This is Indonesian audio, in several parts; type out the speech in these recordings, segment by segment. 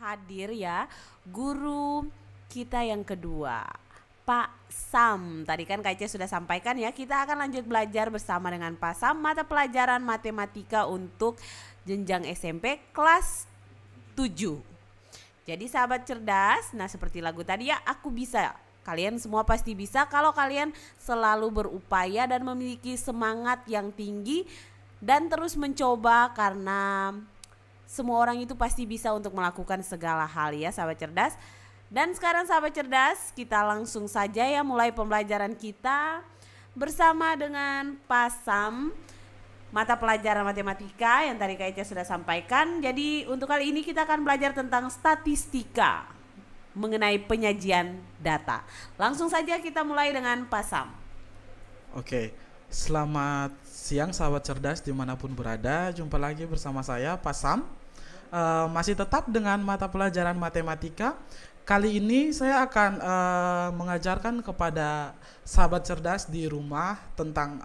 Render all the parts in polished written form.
hadir ya guru kita yang kedua, Pak Sam. Tadi kan Kak Ica sudah sampaikan ya, kita akan lanjut belajar bersama dengan Pak Sam mata pelajaran matematika untuk jenjang SMP kelas 7. Jadi sahabat cerdas, nah seperti lagu tadi ya, aku bisa. Kalian semua pasti bisa kalau kalian selalu berupaya dan memiliki semangat yang tinggi dan terus mencoba, karena semua orang itu pasti bisa untuk melakukan segala hal ya sahabat cerdas. Dan sekarang sahabat cerdas, kita langsung saja ya mulai pembelajaran kita bersama dengan Pak Sam mata pelajaran matematika yang tadi Kak Ica sudah sampaikan. Jadi untuk kali ini kita akan belajar tentang statistika mengenai penyajian data. Langsung saja kita mulai dengan Pak Sam. Oke, selamat siang sahabat cerdas dimanapun berada. Jumpa lagi bersama saya Pak Sam. Masih tetap dengan mata pelajaran matematika. Kali ini saya akan mengajarkan kepada sahabat cerdas di rumah tentang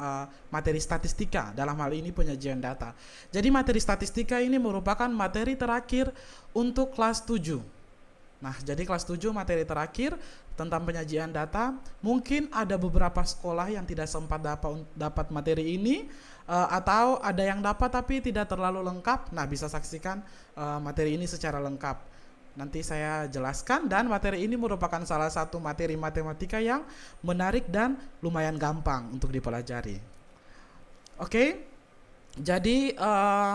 materi statistika, dalam hal ini penyajian data. Jadi materi statistika ini merupakan materi terakhir untuk kelas 7. Nah, jadi kelas 7 materi terakhir tentang penyajian data. Mungkin ada beberapa sekolah yang tidak sempat dapat materi ini, atau ada yang dapat tapi tidak terlalu lengkap. Nah, bisa saksikan materi ini secara lengkap. Nanti saya jelaskan, dan materi ini merupakan salah satu materi matematika yang menarik dan lumayan gampang untuk dipelajari. Oke, jadi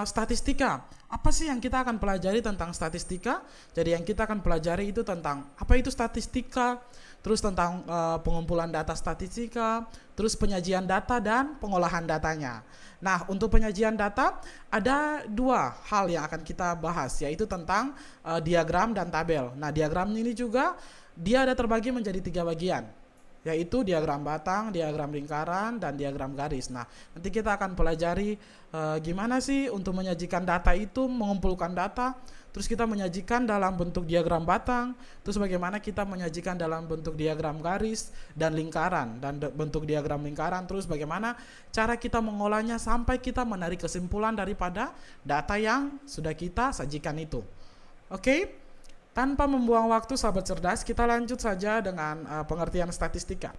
statistika. Apa sih yang kita akan pelajari tentang statistika? Jadi yang kita akan pelajari itu tentang apa itu statistika, terus tentang pengumpulan data statistika, terus penyajian data dan pengolahan datanya. Nah, untuk penyajian data ada dua hal yang akan kita bahas, yaitu tentang diagram dan tabel. Nah, diagram ini juga dia ada terbagi menjadi 3 bagian, yaitu diagram batang, diagram lingkaran, dan diagram garis. Nah, nanti kita akan pelajari gimana sih untuk menyajikan data itu, mengumpulkan data, terus kita menyajikan dalam bentuk diagram batang, terus bagaimana kita menyajikan dalam bentuk diagram garis dan lingkaran, dan bentuk diagram lingkaran, terus bagaimana cara kita mengolahnya sampai kita menarik kesimpulan daripada data yang sudah kita sajikan itu. Oke? Tanpa membuang waktu sahabat cerdas, kita lanjut saja dengan pengertian statistika.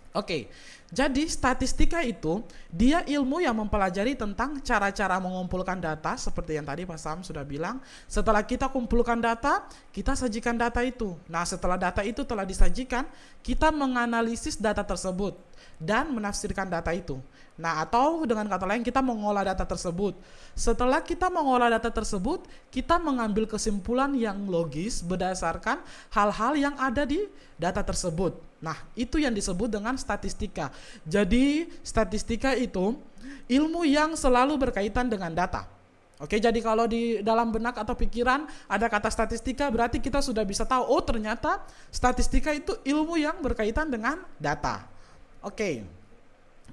Oke, jadi statistika itu dia ilmu yang mempelajari tentang cara-cara mengumpulkan data, seperti yang tadi Pak Sam sudah bilang. Setelah kita kumpulkan data, kita sajikan data itu. Nah, setelah data itu telah disajikan, kita menganalisis data tersebut dan menafsirkan data itu. Nah, atau dengan kata lain, kita mengolah data tersebut. Setelah kita mengolah data tersebut, kita mengambil kesimpulan yang logis berdasarkan hal-hal yang ada di data tersebut. Nah, itu yang disebut dengan statistika. Jadi, statistika itu ilmu yang selalu berkaitan dengan data. Oke, jadi kalau di dalam benak atau pikiran ada kata statistika, berarti kita sudah bisa tahu, oh ternyata statistika itu ilmu yang berkaitan dengan data. Oke,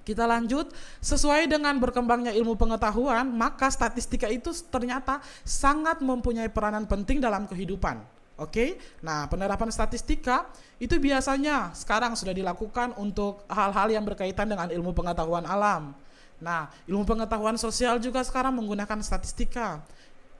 kita lanjut. Sesuai dengan berkembangnya ilmu pengetahuan, maka statistika itu ternyata sangat mempunyai peranan penting dalam kehidupan. Oke, nah penerapan statistika itu biasanya sekarang sudah dilakukan untuk hal-hal yang berkaitan dengan ilmu pengetahuan alam. Nah, ilmu pengetahuan sosial juga sekarang menggunakan statistika.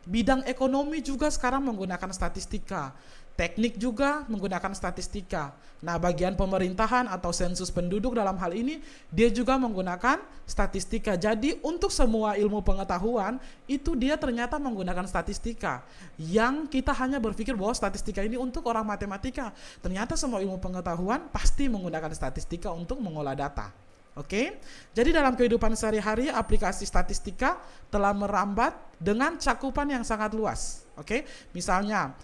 Bidang ekonomi juga sekarang menggunakan statistika. Teknik juga menggunakan statistika. Nah, bagian pemerintahan atau sensus penduduk dalam hal ini, dia juga menggunakan statistika. Jadi, untuk semua ilmu pengetahuan, itu dia ternyata menggunakan statistika. Yang kita hanya berpikir bahwa statistika ini untuk orang matematika. Ternyata semua ilmu pengetahuan pasti menggunakan statistika untuk mengolah data. Oke, jadi dalam kehidupan sehari-hari aplikasi statistika telah merambat dengan cakupan yang sangat luas. Oke, misalnya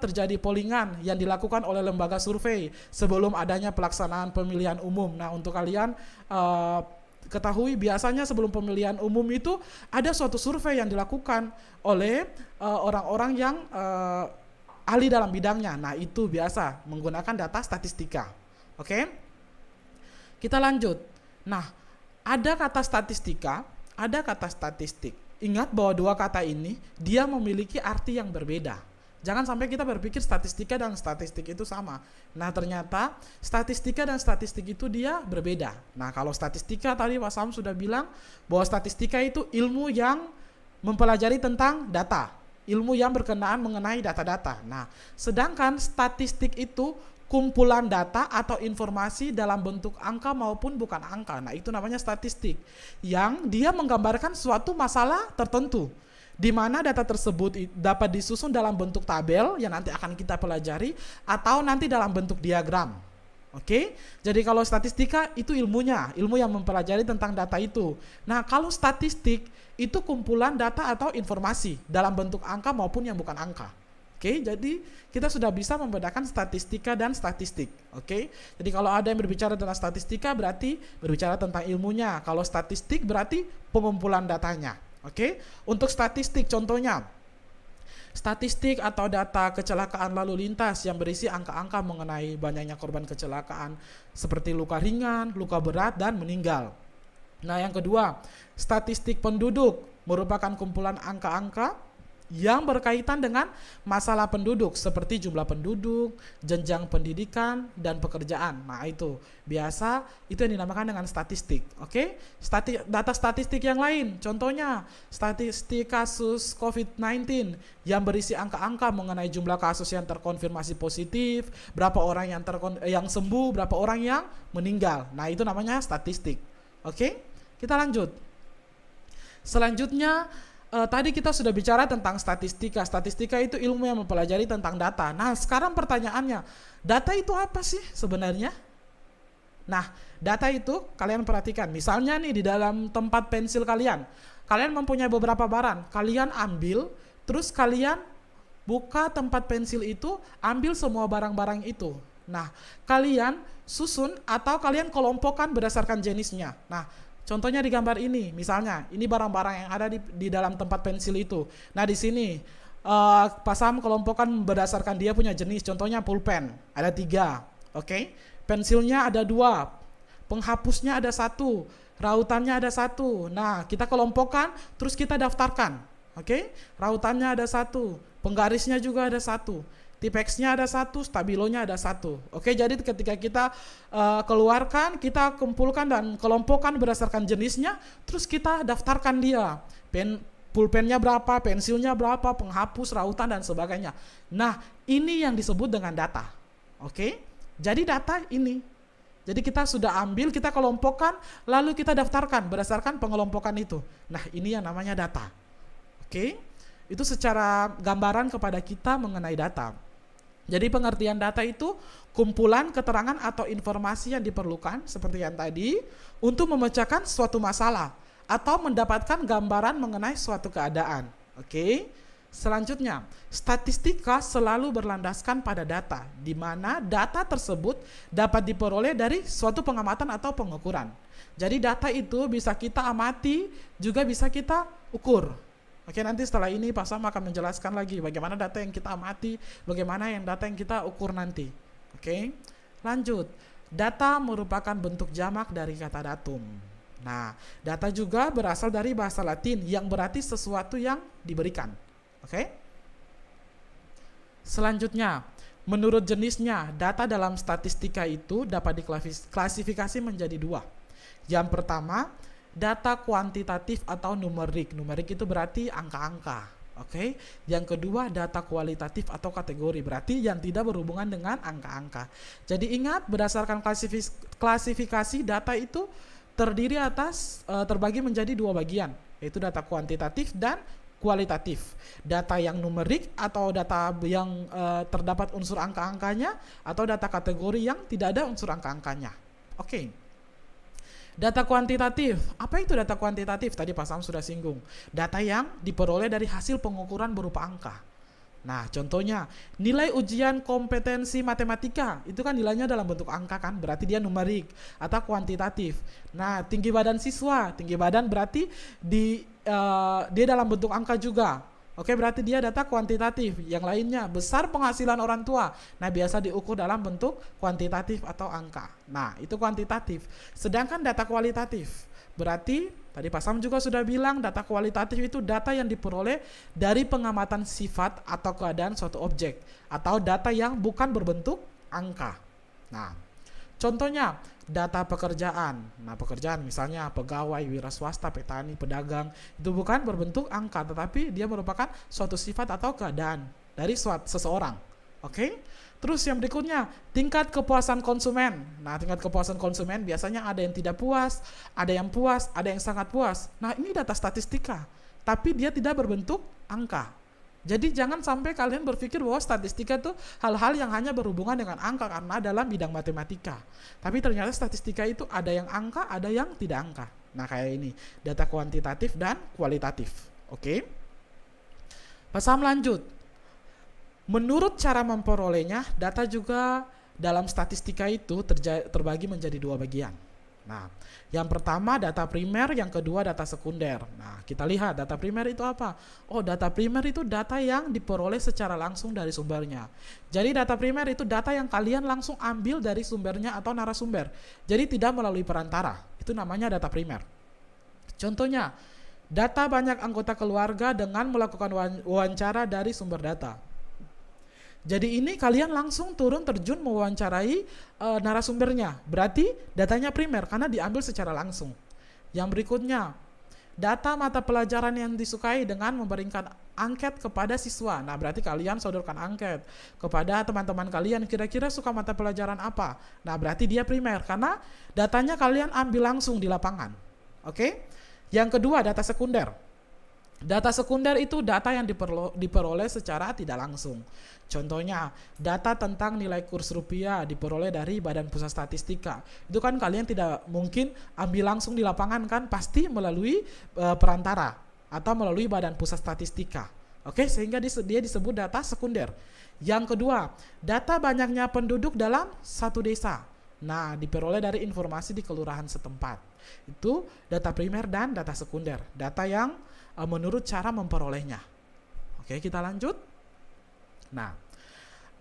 terjadi pollingan yang dilakukan oleh lembaga survei sebelum adanya pelaksanaan pemilihan umum. Nah, untuk kalian ketahui, biasanya sebelum pemilihan umum itu ada suatu survei yang dilakukan oleh orang-orang yang ahli dalam bidangnya. Nah, itu biasa menggunakan data statistika. Oke? Kita lanjut. Nah, ada kata statistika, ada kata statistik. Ingat bahwa dua kata ini dia memiliki arti yang berbeda. Jangan sampai kita berpikir statistika dan statistik itu sama. Nah, ternyata statistika dan statistik itu dia berbeda. Nah, kalau statistika tadi Pak Sam sudah bilang bahwa statistika itu ilmu yang mempelajari tentang data. ilmu yang berkenaan mengenai data-data. Nah, sedangkan statistik itu kumpulan data atau informasi dalam bentuk angka maupun bukan angka. Nah, itu namanya statistik, yang dia menggambarkan suatu masalah tertentu, di mana data tersebut dapat disusun dalam bentuk tabel yang nanti akan kita pelajari, atau nanti dalam bentuk diagram. Oke, jadi kalau statistika itu ilmunya, ilmu yang mempelajari tentang data itu. Nah, kalau statistik itu kumpulan data atau informasi dalam bentuk angka maupun yang bukan angka. Oke, jadi kita sudah bisa membedakan statistika dan statistik. Oke, jadi kalau ada yang berbicara tentang statistika berarti berbicara tentang ilmunya. Kalau statistik berarti pengumpulan datanya. Oke, untuk statistik contohnya, statistik atau data kecelakaan lalu lintas yang berisi angka-angka mengenai banyaknya korban kecelakaan seperti luka ringan, luka berat, dan meninggal. Nah, yang kedua, statistik penduduk merupakan kumpulan angka-angka yang berkaitan dengan masalah penduduk seperti jumlah penduduk, jenjang pendidikan, dan pekerjaan. Nah, itu biasa itu yang dinamakan dengan statistik. Oke? Data statistik yang lain, contohnya statistik kasus COVID-19 yang berisi angka-angka mengenai jumlah kasus yang terkonfirmasi positif, berapa orang yang sembuh, berapa orang yang meninggal. Nah, itu namanya statistik. Oke? Kita lanjut. Selanjutnya, tadi kita sudah bicara tentang statistika. Statistika itu ilmu yang mempelajari tentang data. Nah, sekarang pertanyaannya, data itu apa sih sebenarnya? Nah, data itu kalian perhatikan. Misalnya nih di dalam tempat pensil kalian mempunyai beberapa barang. Kalian ambil, terus kalian buka tempat pensil itu, ambil semua barang-barang itu. Nah, kalian susun atau kalian kelompokkan berdasarkan jenisnya. Nah, contohnya di gambar ini, misalnya ini barang-barang yang ada di dalam tempat pensil itu. Nah, di sini Pak Sam kelompokkan berdasarkan dia punya jenis. Contohnya pulpen ada 3, oke? Pensilnya ada 2, penghapusnya ada 1, rautannya ada 1. Nah, kita kelompokkan, terus kita daftarkan, oke? Rautannya ada 1, penggarisnya juga ada 1. Tipex-nya ada 1, stabilonya ada 1. Oke, jadi ketika kita keluarkan, kita kumpulkan dan kelompokkan berdasarkan jenisnya, terus kita daftarkan dia. Pulpennya berapa, pensilnya berapa, penghapus, rautan, dan sebagainya. Nah, ini yang disebut dengan data. Oke, jadi data ini. Jadi kita sudah ambil, kita kelompokkan, lalu kita daftarkan berdasarkan pengelompokan itu. Nah, ini yang namanya data. Oke, itu secara gambaran kepada kita mengenai data. Jadi pengertian data itu kumpulan keterangan atau informasi yang diperlukan seperti yang tadi untuk memecahkan suatu masalah atau mendapatkan gambaran mengenai suatu keadaan. Oke. Selanjutnya, statistika selalu berlandaskan pada data, di mana data tersebut dapat diperoleh dari suatu pengamatan atau pengukuran. Jadi data itu bisa kita amati, juga bisa kita ukur. Oke, nanti setelah ini Pak Sam akan menjelaskan lagi bagaimana data yang kita amati, bagaimana yang data yang kita ukur nanti. Oke, lanjut. Data merupakan bentuk jamak dari kata datum. Nah, data juga berasal dari bahasa Latin yang berarti sesuatu yang diberikan. Oke. Selanjutnya, menurut jenisnya, data dalam statistika itu dapat diklasifikasi menjadi 2. Yang pertama, data kuantitatif atau numerik. Numerik itu berarti angka-angka. Oke. Yang kedua, data kualitatif atau kategori, berarti yang tidak berhubungan dengan angka-angka. Jadi ingat, berdasarkan klasifikasi data itu terdiri terbagi menjadi 2 bagian, yaitu data kuantitatif dan kualitatif. Data yang numerik atau data yang terdapat unsur angka-angkanya, atau data kategori yang tidak ada unsur angka-angkanya. Oke. Data kuantitatif, apa itu data kuantitatif? Tadi Pak Sam sudah singgung. Data yang diperoleh dari hasil pengukuran berupa angka. Nah, contohnya nilai ujian kompetensi matematika, itu kan nilainya dalam bentuk angka kan, berarti dia numerik atau kuantitatif. Nah, tinggi badan siswa, tinggi badan berarti dia dalam bentuk angka juga. Oke, berarti dia data kuantitatif. Yang lainnya, besar penghasilan orang tua. Nah, biasa diukur dalam bentuk kuantitatif atau angka. Nah, itu kuantitatif. Sedangkan data kualitatif, berarti tadi Pak Sam juga sudah bilang, data kualitatif itu data yang diperoleh dari pengamatan sifat atau keadaan suatu objek, atau data yang bukan berbentuk angka. Nah, contohnya, data pekerjaan. Nah, pekerjaan misalnya pegawai, wira swasta, petani, pedagang, itu bukan berbentuk angka, tetapi dia merupakan suatu sifat atau keadaan dari seseorang. Oke? Terus yang berikutnya, tingkat kepuasan konsumen. Nah, tingkat kepuasan konsumen biasanya ada yang tidak puas, ada yang puas, ada yang sangat puas. Nah, ini data statistika, tapi dia tidak berbentuk angka. Jadi jangan sampai kalian berpikir bahwa statistika itu hal-hal yang hanya berhubungan dengan angka karena dalam bidang matematika. Tapi ternyata statistika itu ada yang angka, ada yang tidak angka. Nah, kayak ini, data kuantitatif dan kualitatif. Oke? Pasal lanjut. Menurut cara memperolehnya, data juga dalam statistika itu terbagi menjadi dua bagian. Nah, yang pertama data primer, yang kedua data sekunder. Nah, kita lihat data primer itu apa? Oh, data primer itu data yang diperoleh secara langsung dari sumbernya. Jadi data primer itu data yang kalian langsung ambil dari sumbernya atau narasumber. Jadi tidak melalui perantara. Itu namanya data primer. Contohnya, data banyak anggota keluarga dengan melakukan wawancara dari sumber data. Jadi ini kalian langsung turun terjun mewawancarai narasumbernya. Berarti datanya primer karena diambil secara langsung. Yang berikutnya, data mata pelajaran yang disukai dengan memberikan angket kepada siswa. Nah, berarti kalian sodorkan angket kepada teman-teman kalian, kira-kira suka mata pelajaran apa. Nah, berarti dia primer karena datanya kalian ambil langsung di lapangan. Oke? Yang kedua, data sekunder. Data sekunder itu data yang diperoleh secara tidak langsung. Contohnya, data tentang nilai kurs rupiah diperoleh dari Badan Pusat Statistika. Itu kan kalian tidak mungkin ambil langsung di lapangan kan, pasti melalui perantara atau melalui Badan Pusat Statistika. Oke, sehingga dia disebut data sekunder. Yang kedua, data banyaknya penduduk dalam satu desa. Nah, diperoleh dari informasi di kelurahan setempat. Itu data primer dan data sekunder. Data yang menurut cara memperolehnya. Oke, kita lanjut. Nah,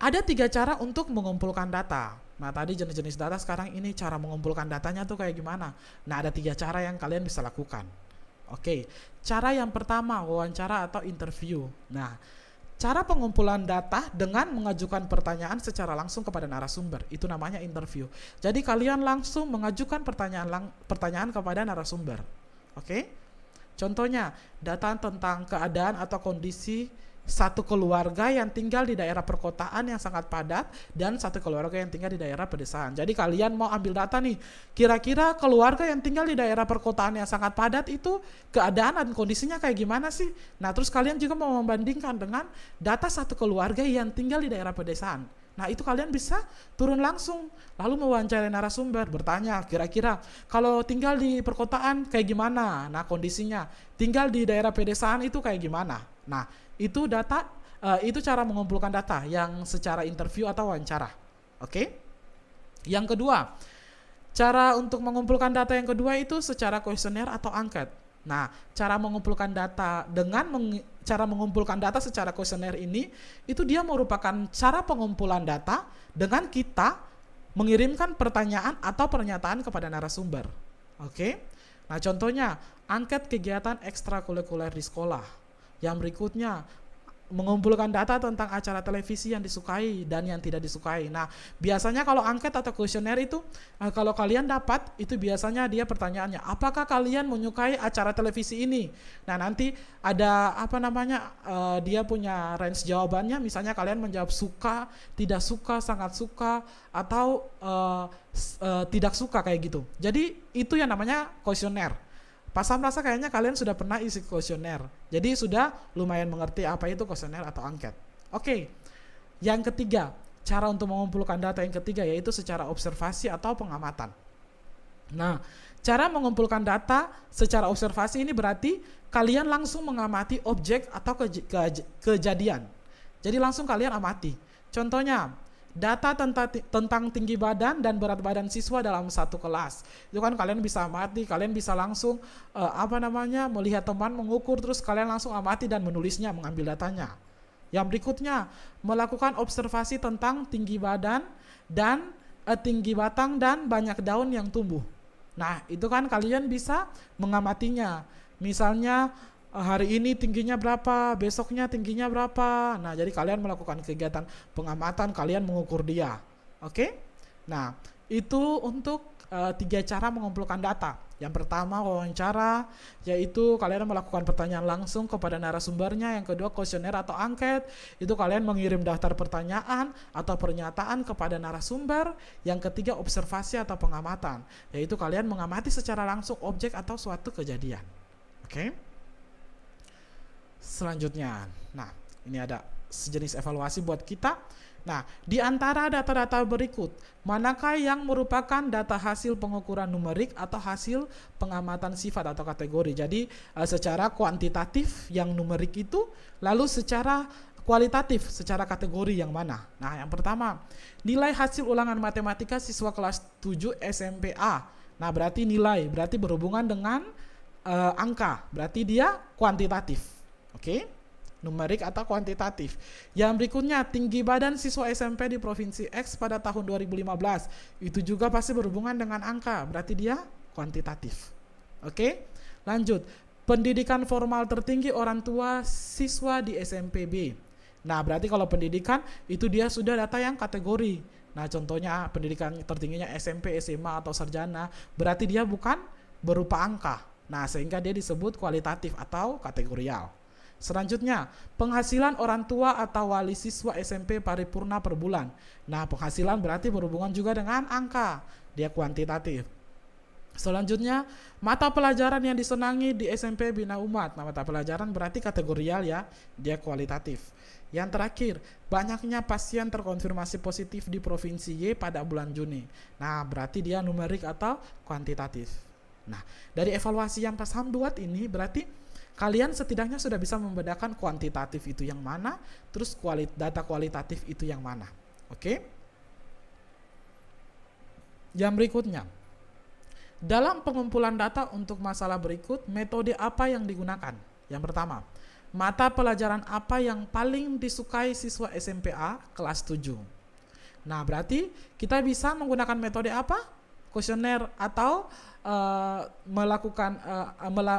ada 3 cara untuk mengumpulkan data. Nah, tadi jenis-jenis data, sekarang ini cara mengumpulkan datanya tuh kayak gimana. Nah, ada 3 cara yang kalian bisa lakukan. Oke, cara yang pertama, wawancara atau interview. Nah, cara pengumpulan data dengan mengajukan pertanyaan secara langsung kepada narasumber. Itu namanya interview. Jadi kalian langsung mengajukan pertanyaan kepada narasumber. Oke? Contohnya, data tentang keadaan atau kondisi satu keluarga yang tinggal di daerah perkotaan yang sangat padat dan satu keluarga yang tinggal di daerah pedesaan. Jadi kalian mau ambil data nih, kira-kira keluarga yang tinggal di daerah perkotaan yang sangat padat itu keadaan dan kondisinya kayak gimana sih? Nah, terus kalian juga mau membandingkan dengan data satu keluarga yang tinggal di daerah pedesaan. Nah, itu kalian bisa turun langsung, lalu mewawancarai narasumber, bertanya, kira-kira kalau tinggal di perkotaan kayak gimana? Nah, kondisinya, tinggal di daerah pedesaan itu kayak gimana? Nah, itu data, itu cara mengumpulkan data yang secara interview atau wawancara. Oke? Yang kedua, cara untuk mengumpulkan data yang kedua itu secara kuesioner atau angket. Nah, cara mengumpulkan data cara mengumpulkan data secara kuesioner ini, itu dia merupakan cara pengumpulan data dengan kita mengirimkan pertanyaan atau pernyataan kepada narasumber. Oke? Nah, contohnya angket kegiatan ekstrakurikuler di sekolah. Yang berikutnya, mengumpulkan data tentang acara televisi yang disukai dan yang tidak disukai. Nah, biasanya kalau angket atau kuesioner itu, kalau kalian dapat, itu biasanya dia pertanyaannya, apakah kalian menyukai acara televisi ini? Nah, nanti ada dia punya range jawabannya, misalnya kalian menjawab suka, tidak suka, sangat suka, atau tidak suka kayak gitu. Jadi itu yang namanya kuesioner. Pasam rasa kayaknya kalian sudah pernah isi kuesioner. Jadi sudah lumayan mengerti apa itu kuesioner atau angket. Oke. Yang ketiga, cara untuk mengumpulkan data yang ketiga yaitu secara observasi atau pengamatan. Nah, cara mengumpulkan data secara observasi ini berarti kalian langsung mengamati objek atau kejadian. Jadi langsung kalian amati. Contohnya, data tentang tinggi badan dan berat badan siswa dalam satu kelas. Itu kan kalian bisa amati, kalian bisa langsung melihat teman mengukur, terus kalian langsung amati dan menulisnya, mengambil datanya. Yang berikutnya, melakukan observasi tentang tinggi badan dan tinggi batang dan banyak daun yang tumbuh. Nah, itu kan kalian bisa mengamatinya. Misalnya hari ini tingginya berapa, besoknya tingginya berapa. Nah, jadi kalian melakukan kegiatan pengamatan, kalian mengukur dia. Oke? Nah, Itu untuk 3 cara mengumpulkan data. Yang pertama wawancara, yaitu kalian melakukan pertanyaan langsung kepada narasumbernya. Yang kedua kuesioner atau angket, itu kalian mengirim daftar pertanyaan atau pernyataan kepada narasumber. Yang ketiga observasi atau pengamatan, yaitu kalian mengamati secara langsung objek atau suatu kejadian. Oke. Selanjutnya, nah ini ada sejenis evaluasi buat kita. Nah, di antara data-data berikut, manakah yang merupakan data hasil pengukuran numerik atau hasil pengamatan sifat atau kategori? Jadi, secara kuantitatif yang numerik itu, lalu secara kualitatif, secara kategori yang mana? Nah, yang pertama, nilai hasil ulangan matematika siswa kelas 7 SMPA. Nah, berarti nilai, berarti berhubungan dengan angka, berarti dia kuantitatif. Oke? Numerik atau kuantitatif. Yang berikutnya, tinggi badan siswa SMP di Provinsi X pada tahun 2015. Itu juga pasti berhubungan dengan angka, berarti dia kuantitatif. Oke? Lanjut. Pendidikan formal tertinggi orang tua siswa di SMP B. Nah, berarti kalau pendidikan itu dia sudah data yang kategori. Nah, contohnya pendidikan tertingginya SMP, SMA atau sarjana, berarti dia bukan berupa angka. Nah, sehingga dia disebut kualitatif atau kategorial. Selanjutnya, penghasilan orang tua atau wali siswa SMP paripurna per bulan. Nah, penghasilan berarti berhubungan juga dengan angka, dia kuantitatif. Selanjutnya, mata pelajaran yang disenangi di SMP Bina Umat. Nah, mata pelajaran berarti kategorial ya, dia kualitatif. Yang terakhir, banyaknya pasien terkonfirmasi positif di Provinsi Y pada bulan Juni. Nah, berarti dia numerik atau kuantitatif. Nah, dari evaluasi yang Pak Sam buat ini berarti kalian setidaknya sudah bisa membedakan kuantitatif itu yang mana, terus data kualitatif itu yang mana. Oke? Yang berikutnya, dalam pengumpulan data untuk masalah berikut, metode apa yang digunakan? Yang pertama, mata pelajaran apa yang paling disukai siswa SMPA kelas 7? Nah, berarti kita bisa menggunakan metode apa? Kuesioner atau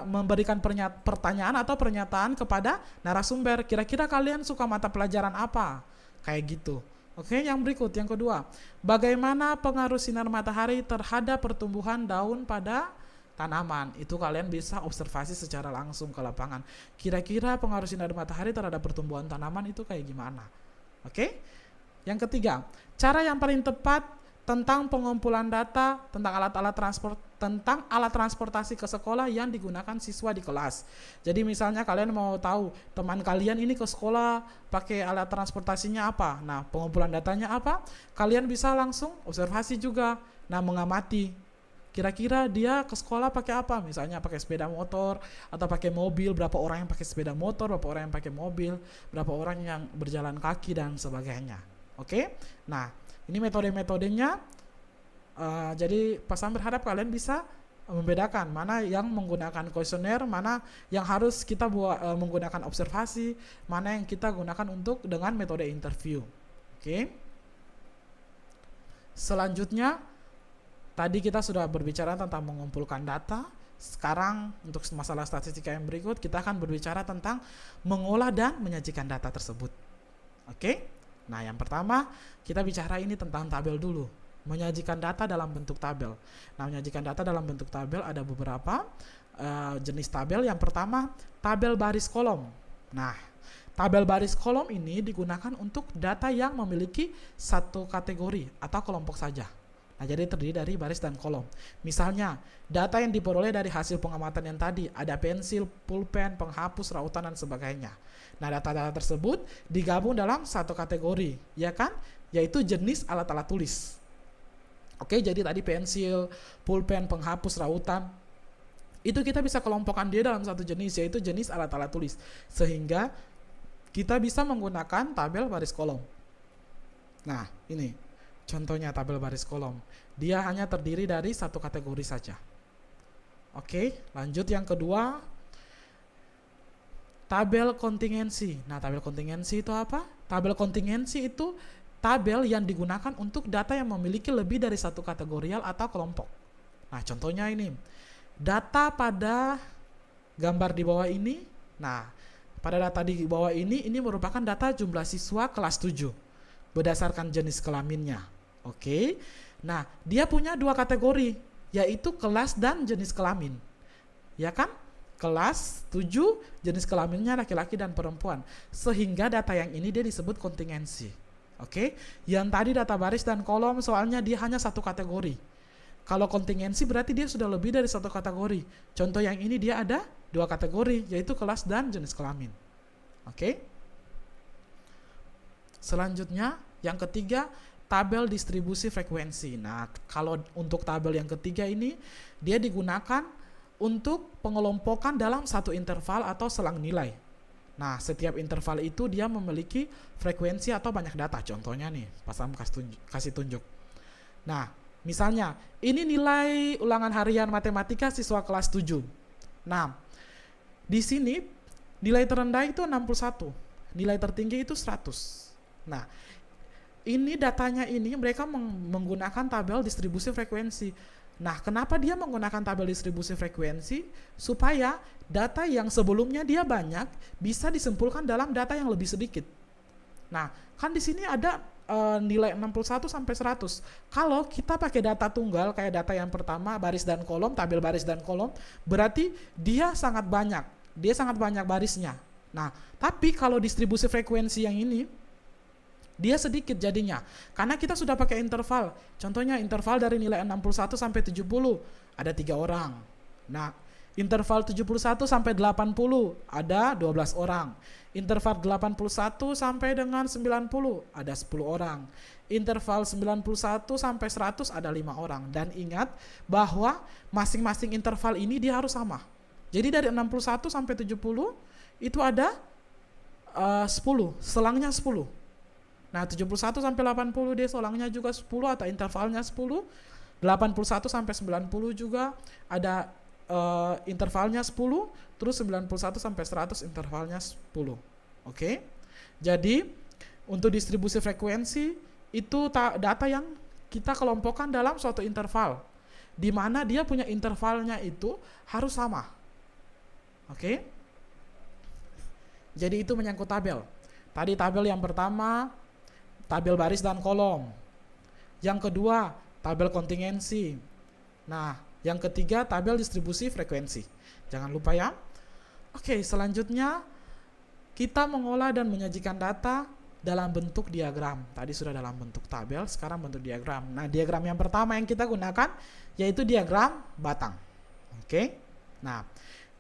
memberikan pertanyaan atau pernyataan kepada narasumber. Kira-kira kalian suka mata pelajaran apa? Kayak gitu. Oke, yang berikut, yang kedua, bagaimana pengaruh sinar matahari terhadap pertumbuhan daun pada tanaman? Itu kalian bisa observasi secara langsung ke lapangan. Kira-kira pengaruh sinar matahari terhadap pertumbuhan tanaman itu kayak gimana? Oke. Yang ketiga, cara yang paling tepat tentang pengumpulan data tentang alat transportasi ke sekolah yang digunakan siswa di kelas. Jadi misalnya kalian mau tahu teman kalian ini ke sekolah pakai alat transportasinya apa. Nah, pengumpulan datanya apa? Kalian bisa langsung observasi juga. Nah, mengamati kira-kira dia ke sekolah pakai apa? Misalnya pakai sepeda motor atau pakai mobil, berapa orang yang pakai sepeda motor, berapa orang yang pakai mobil, berapa orang yang berjalan kaki dan sebagainya. Oke? Nah, ini metode-metodenya. Jadi Pak Sam berharap kalian bisa membedakan mana yang menggunakan kuesioner, mana yang harus kita menggunakan observasi, mana yang kita gunakan untuk dengan metode interview. Oke. Selanjutnya, tadi kita sudah berbicara tentang mengumpulkan data. Sekarang untuk masalah statistika yang berikut, kita akan berbicara tentang mengolah dan menyajikan data tersebut. Oke. Nah, yang pertama kita bicara ini tentang tabel dulu. Menyajikan data dalam bentuk tabel. Nah, menyajikan data dalam bentuk tabel ada beberapa jenis tabel. Yang pertama, tabel baris kolom. Nah, tabel baris kolom ini digunakan untuk data yang memiliki satu kategori atau kelompok saja. Nah, jadi terdiri dari baris dan kolom. Misalnya, data yang diperoleh dari hasil pengamatan yang tadi, ada pensil, pulpen, penghapus, rautan, dan sebagainya. Nah, data-data tersebut digabung dalam satu kategori, ya kan? Yaitu jenis alat-alat tulis. Oke, jadi tadi pensil, pulpen, penghapus, rautan, itu kita bisa kelompokkan dia dalam satu jenis, yaitu jenis alat-alat tulis. Sehingga kita bisa menggunakan tabel baris kolom. Nah, ini contohnya tabel baris kolom. Dia hanya terdiri dari satu kategori saja. Oke, lanjut yang kedua. Tabel kontingensi. Nah, tabel kontingensi itu apa? Tabel kontingensi itu tabel yang digunakan untuk data yang memiliki lebih dari satu kategorial atau kelompok. Nah, contohnya ini. Data pada gambar di bawah ini. Nah, pada data di bawah ini merupakan data jumlah siswa kelas 7 berdasarkan jenis kelaminnya. Oke. Nah, dia punya dua kategori, yaitu kelas dan jenis kelamin. Ya kan? Kelas 7, jenis kelaminnya laki-laki dan perempuan. Sehingga data yang ini dia disebut kontingensi. Oke? Yang tadi data baris dan kolom soalnya dia hanya satu kategori. Kalau kontingensi berarti dia sudah lebih dari satu kategori. Contoh yang ini dia ada dua kategori, yaitu kelas dan jenis kelamin. Oke? Selanjutnya, yang ketiga, tabel distribusi frekuensi. Nah, kalau untuk tabel yang ketiga ini, dia digunakan untuk pengelompokan dalam satu interval atau selang nilai. Nah, setiap interval itu dia memiliki frekuensi atau banyak data. Contohnya nih, Pak Sam kasih tunjuk. Nah, misalnya, ini nilai ulangan harian matematika siswa kelas 7. Nah, di sini nilai terendah itu 61, nilai tertinggi itu 100. Nah, ini datanya ini mereka menggunakan tabel distribusi frekuensi. Nah, kenapa dia menggunakan tabel distribusi frekuensi? Supaya data yang sebelumnya dia banyak bisa disimpulkan dalam data yang lebih sedikit. Nah, kan di sini ada nilai 61 sampai 100. Kalau kita pakai data tunggal kayak data yang pertama, baris dan kolom, tabel baris dan kolom, berarti dia sangat banyak. Dia sangat banyak barisnya. Nah, tapi kalau distribusi frekuensi yang ini dia sedikit jadinya. Karena kita sudah pakai interval. Contohnya interval dari nilai 61 sampai 70 ada 3 orang. Nah, interval 71 sampai 80 ada 12 orang. Interval 81 sampai dengan 90 ada 10 orang. Interval 91 sampai 100 ada 5 orang. Dan ingat bahwa masing-masing interval ini dia harus sama. Jadi dari 61 sampai 70 itu ada 10, selangnya 10. Nah, 71 sampai 80 dia selangnya juga 10 atau intervalnya 10. 81 sampai 90 juga ada intervalnya 10, terus 91 sampai 100 intervalnya 10. Oke? Jadi, untuk distribusi frekuensi itu data yang kita kelompokkan dalam suatu interval, di mana dia punya intervalnya itu harus sama. Oke? Jadi itu menyangkut tabel. Tadi tabel yang pertama, tabel baris dan kolom. Yang kedua, tabel kontingensi. Nah, yang ketiga, tabel distribusi frekuensi. Jangan lupa ya. Oke, selanjutnya kita mengolah dan menyajikan data dalam bentuk diagram. Tadi sudah dalam bentuk tabel, sekarang bentuk diagram. Nah, diagram yang pertama yang kita gunakan yaitu diagram batang. Oke. Nah,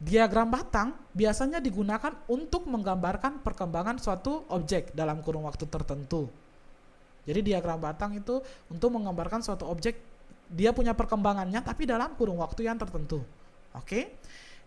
diagram batang biasanya digunakan untuk menggambarkan perkembangan suatu objek dalam kurun waktu tertentu. Jadi diagram batang itu untuk menggambarkan suatu objek, dia punya perkembangannya tapi dalam kurun waktu yang tertentu. Oke.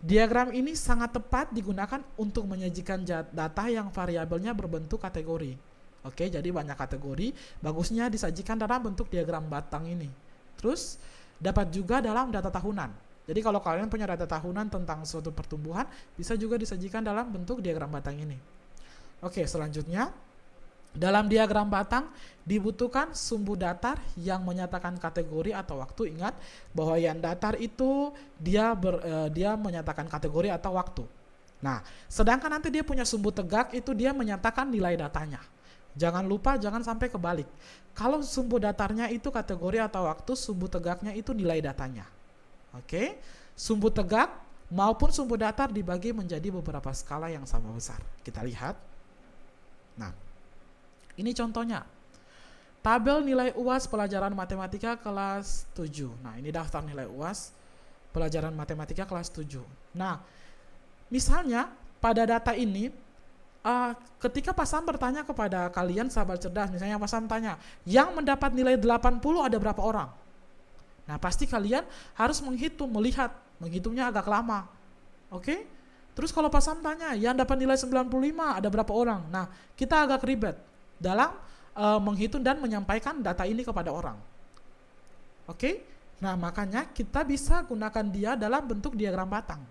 Diagram ini sangat tepat digunakan untuk menyajikan data yang variabelnya berbentuk kategori. Oke, jadi banyak kategori, bagusnya disajikan dalam bentuk diagram batang ini. Terus dapat juga dalam data tahunan. Jadi kalau kalian punya data tahunan tentang suatu pertumbuhan, bisa juga disajikan dalam bentuk diagram batang ini. Oke, selanjutnya dalam diagram batang dibutuhkan sumbu datar yang menyatakan kategori atau waktu. Ingat bahwa yang datar itu dia menyatakan kategori atau waktu. Nah, sedangkan nanti dia punya sumbu tegak itu dia menyatakan nilai datanya. Jangan lupa, jangan sampai kebalik. Kalau sumbu datarnya itu kategori atau waktu, sumbu tegaknya itu nilai datanya. Oke, sumbu tegak maupun sumbu datar dibagi menjadi beberapa skala yang sama besar. Kita lihat. Nah, ini contohnya. Tabel nilai UAS pelajaran matematika kelas 7. Nah, ini daftar nilai UAS pelajaran matematika kelas 7. Nah, misalnya pada data ini ketika Pak Sam bertanya kepada kalian sahabat cerdas, misalnya Pak Sam tanya, yang mendapat nilai 80 ada berapa orang? Nah, pasti kalian harus menghitungnya agak lama. Oke? Terus kalau Pak Sam tanya, yang dapat nilai 95 ada berapa orang? Nah, kita agak ribet dalam menghitung dan menyampaikan data ini kepada orang. Oke? Nah, makanya kita bisa gunakan dia dalam bentuk diagram batang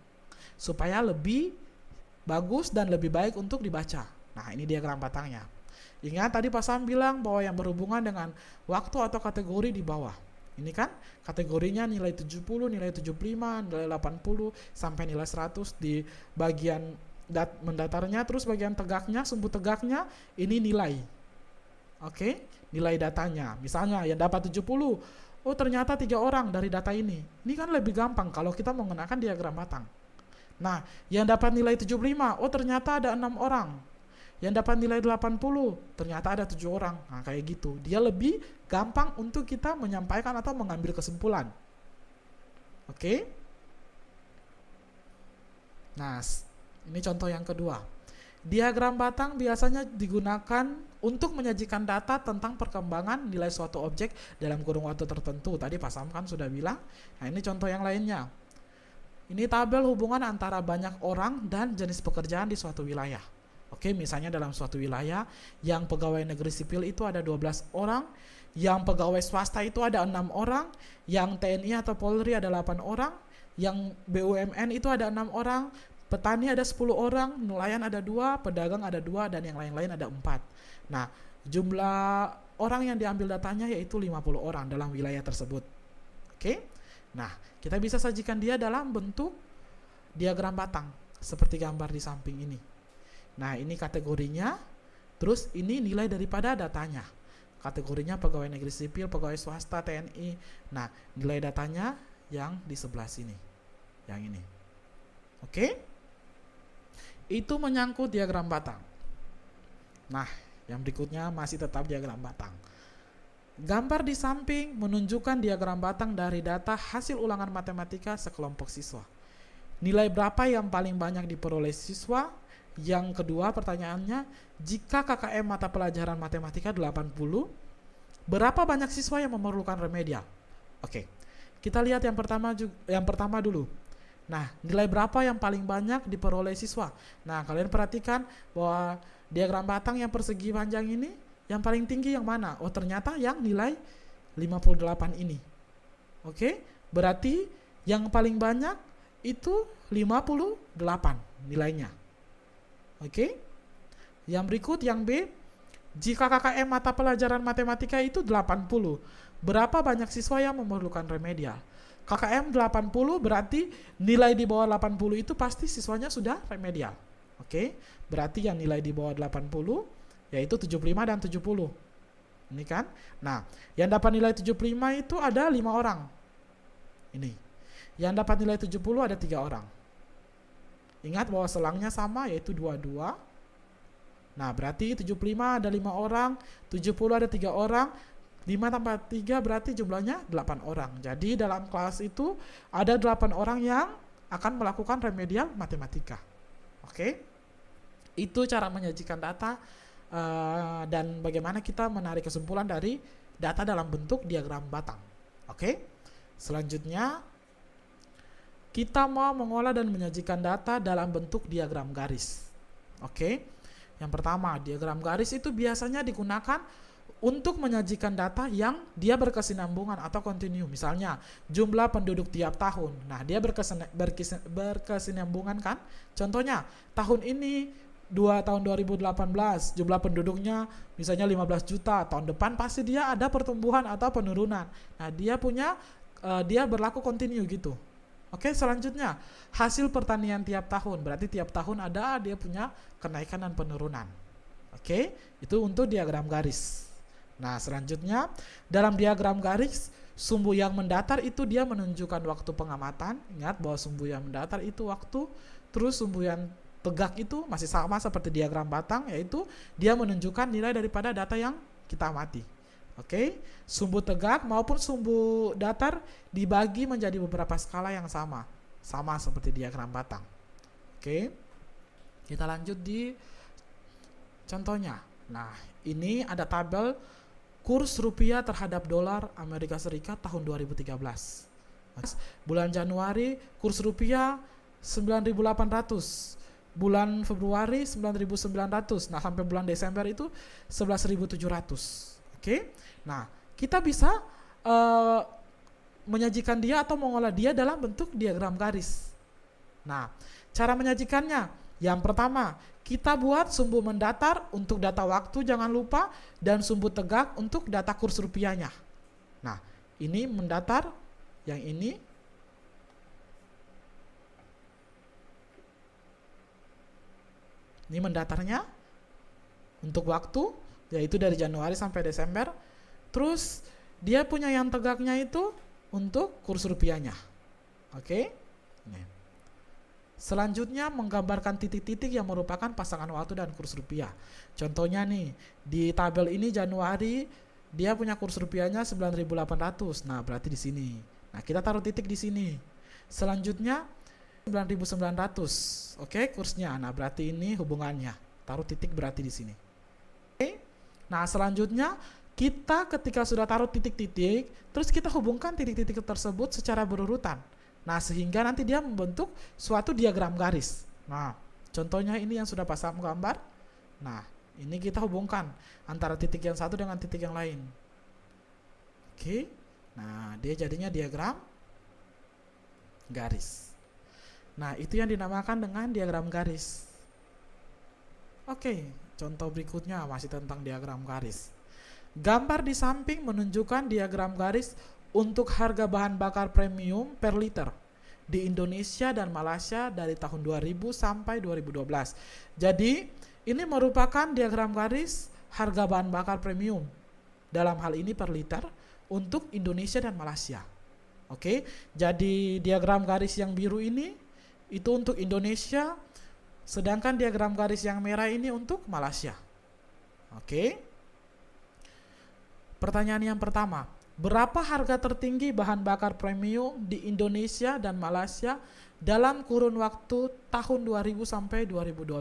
supaya lebih bagus dan lebih baik untuk dibaca. Nah, ini diagram batangnya. Ingat tadi Pak Sam bilang bahwa yang berhubungan dengan waktu atau kategori di bawah. Ini kan kategorinya nilai 70, nilai 75, nilai 80 sampai nilai 100 di bagian mendatarnya, terus bagian tegaknya, sumbu tegaknya ini nilai. Oke, nilai datanya. Misalnya yang dapat 70 oh ternyata 3 orang dari data ini. Ini kan lebih gampang kalau kita menggunakan diagram batang. Nah, yang dapat nilai 75, oh ternyata ada 6 orang. Yang dapat nilai 80, ternyata ada 7 orang. Nah, kayak gitu. Dia lebih gampang untuk kita menyampaikan atau mengambil kesimpulan. Oke? Nah, ini contoh yang kedua. Diagram batang biasanya digunakan untuk menyajikan data tentang perkembangan nilai suatu objek dalam kurun waktu tertentu. Tadi Pak Sam kan sudah bilang. Nah, ini contoh yang lainnya. Ini tabel hubungan antara banyak orang dan jenis pekerjaan di suatu wilayah. Oke, misalnya dalam suatu wilayah yang pegawai negeri sipil itu ada 12 orang, yang pegawai swasta itu ada 6 orang, yang TNI atau Polri ada 8 orang, yang BUMN itu ada 6 orang, petani ada 10 orang, nelayan ada 2, pedagang ada 2, dan yang lain-lain ada 4. Nah, jumlah orang yang diambil datanya yaitu 50 orang dalam wilayah tersebut. Oke? Nah, kita bisa sajikan dia dalam bentuk diagram batang seperti gambar di samping ini. Nah, ini kategorinya, terus ini nilai daripada datanya. Kategorinya pegawai negeri sipil, pegawai swasta, TNI. Nah, nilai datanya yang di sebelah sini. Yang ini. Oke? Itu menyangkut diagram batang. Nah, yang berikutnya masih tetap diagram batang. Gambar di samping menunjukkan diagram batang dari data hasil ulangan matematika sekelompok siswa. Nilai berapa yang paling banyak diperoleh siswa? Yang kedua pertanyaannya, jika KKM mata pelajaran matematika 80, berapa banyak siswa yang memerlukan remedial? Oke, kita lihat yang pertama dulu. Nah, nilai berapa yang paling banyak diperoleh siswa? Nah, kalian perhatikan bahwa diagram batang yang persegi panjang ini, yang paling tinggi yang mana? Oh, ternyata yang nilai 58 ini. Oke, berarti yang paling banyak itu 58 nilainya. Oke. Yang berikut yang B, jika KKM mata pelajaran matematika itu 80, berapa banyak siswa yang memerlukan remedial? KKM 80 berarti nilai di bawah 80 itu pasti siswanya sudah remedial. Oke. Berarti yang nilai di bawah 80 yaitu 75 dan 70. Ini kan? Nah, yang dapat nilai 75 itu ada 5 orang. Ini. Yang dapat nilai 70 ada 3 orang. Ingat bahwa selangnya sama yaitu 22. Nah, berarti 75 ada 5 orang, 70 ada 3 orang, 5 tambah 3 berarti jumlahnya 8 orang. Jadi dalam kelas itu ada 8 orang yang akan melakukan remedial matematika. Oke? Itu cara menyajikan data dan bagaimana kita menarik kesimpulan dari data dalam bentuk diagram batang. Oke? Selanjutnya kita mau mengolah dan menyajikan data dalam bentuk diagram garis. Oke? Yang pertama, diagram garis itu biasanya digunakan untuk menyajikan data yang dia berkesinambungan atau kontinu. Misalnya, jumlah penduduk tiap tahun. Nah, dia berkesinambungan kan? Contohnya, tahun ini tahun 2018 jumlah penduduknya misalnya 15 juta, tahun depan pasti dia ada pertumbuhan atau penurunan. Nah, dia berlaku kontinu gitu. Oke, selanjutnya hasil pertanian tiap tahun, berarti tiap tahun ada dia punya kenaikan dan penurunan. Oke, itu untuk diagram garis. Nah, selanjutnya dalam diagram garis, sumbu yang mendatar itu dia menunjukkan waktu pengamatan. Ingat bahwa sumbu yang mendatar itu waktu, terus sumbu yang tegak itu masih sama seperti diagram batang, yaitu dia menunjukkan nilai daripada data yang kita amati. Oke, sumbu tegak maupun sumbu datar dibagi menjadi beberapa skala yang sama seperti diagram batang. Oke, kita lanjut di contohnya. Nah, ini ada tabel kurs rupiah terhadap dolar Amerika Serikat tahun 2013. Bulan Januari kurs rupiah 9.800. Bulan Februari 9.900. Nah, sampai bulan Desember itu 11.700. Oke. Nah, kita bisa menyajikan dia atau mengolah dia dalam bentuk diagram garis. Nah, cara menyajikannya, yang pertama, kita buat sumbu mendatar untuk data waktu jangan lupa, dan sumbu tegak untuk data kurs rupiahnya. Nah, ini mendatar, yang ini mendatarnya untuk waktu, yaitu dari Januari sampai Desember. Terus dia punya yang tegaknya itu untuk kurs rupiahnya. Oke. Nih. Selanjutnya menggambarkan titik-titik yang merupakan pasangan waktu dan kurs rupiah. Contohnya nih, di tabel ini Januari dia punya kurs rupiahnya 9.800. Nah, berarti di sini. Nah, kita taruh titik di sini. Selanjutnya 9.900. Oke, kursnya. Nah, berarti ini hubungannya. Taruh titik berarti di sini. Oke. Nah, selanjutnya kita ketika sudah taruh titik-titik, terus kita hubungkan titik-titik tersebut secara berurutan. Nah, sehingga nanti dia membentuk suatu diagram garis. Nah, contohnya ini yang sudah pasang gambar. Nah, ini kita hubungkan antara titik yang satu dengan titik yang lain. Oke. Nah, dia jadinya diagram garis. Nah, itu yang dinamakan dengan diagram garis. Oke, contoh berikutnya masih tentang diagram garis. Gambar di samping menunjukkan diagram garis untuk harga bahan bakar premium per liter di Indonesia dan Malaysia dari tahun 2000 sampai 2012. Jadi, ini merupakan diagram garis harga bahan bakar premium. Dalam hal ini per liter untuk Indonesia dan Malaysia. Oke, jadi diagram garis yang biru ini itu untuk Indonesia, sedangkan diagram garis yang merah ini untuk Malaysia. Oke. Pertanyaan yang pertama, berapa harga tertinggi bahan bakar premium di Indonesia dan Malaysia dalam kurun waktu tahun 2000 sampai 2012?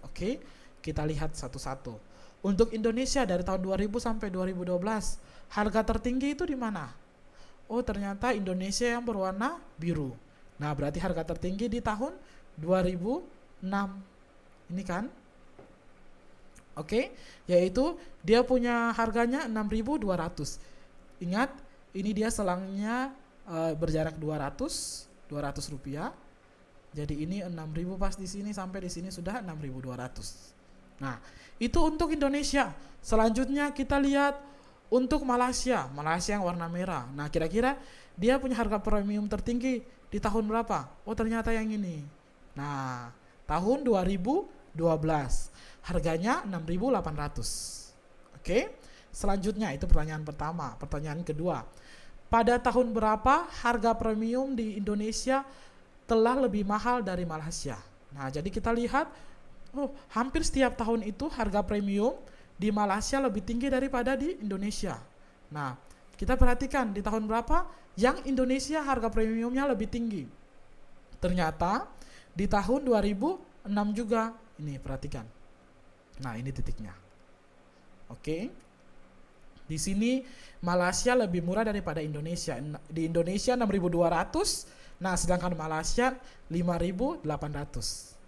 Oke, kita lihat satu-satu. Untuk Indonesia dari tahun 2000 sampai 2012, harga tertinggi itu di mana? Oh, ternyata Indonesia yang berwarna biru. Nah, berarti harga tertinggi di tahun 2006. Ini kan? Oke, yaitu dia punya harganya 6.200. Ingat, ini dia selangnya berjarak 200 rupiah. Jadi ini 6.000 pas di sini sampai di sini sudah 6.200. Nah, itu untuk Indonesia. Selanjutnya kita lihat untuk Malaysia yang warna merah. Nah, kira-kira dia punya harga premium tertinggi di tahun berapa? Oh, ternyata yang ini. Nah, tahun 2012. Harganya 6.800. Oke. Selanjutnya itu pertanyaan pertama. Pertanyaan kedua. Pada tahun berapa harga premium di Indonesia telah lebih mahal dari Malaysia? Nah, jadi kita lihat, oh, hampir setiap tahun itu harga premium di Malaysia lebih tinggi daripada di Indonesia. Nah, kita perhatikan di tahun berapa yang Indonesia harga premiumnya lebih tinggi. Ternyata di tahun 2006 juga. Ini perhatikan. Nah, ini titiknya. Oke. Di sini Malaysia lebih murah daripada Indonesia. Di Indonesia 6.200, nah sedangkan Malaysia 5.800.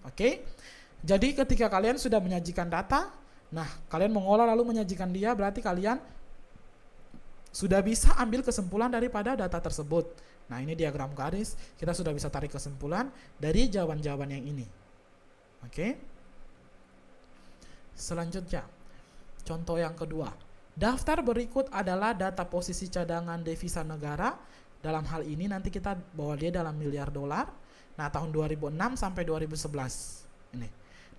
Oke. Jadi ketika kalian sudah menyajikan data, nah kalian mengolah lalu menyajikan dia, berarti kalian sudah bisa ambil kesimpulan daripada data tersebut. Nah, ini diagram garis, kita sudah bisa tarik kesimpulan dari jawaban-jawaban yang ini. Oke. Selanjutnya, contoh yang kedua. Daftar berikut adalah data posisi cadangan devisa negara. Dalam hal ini nanti kita bawa dia dalam miliar dolar. Nah, tahun 2006 sampai 2011. Ini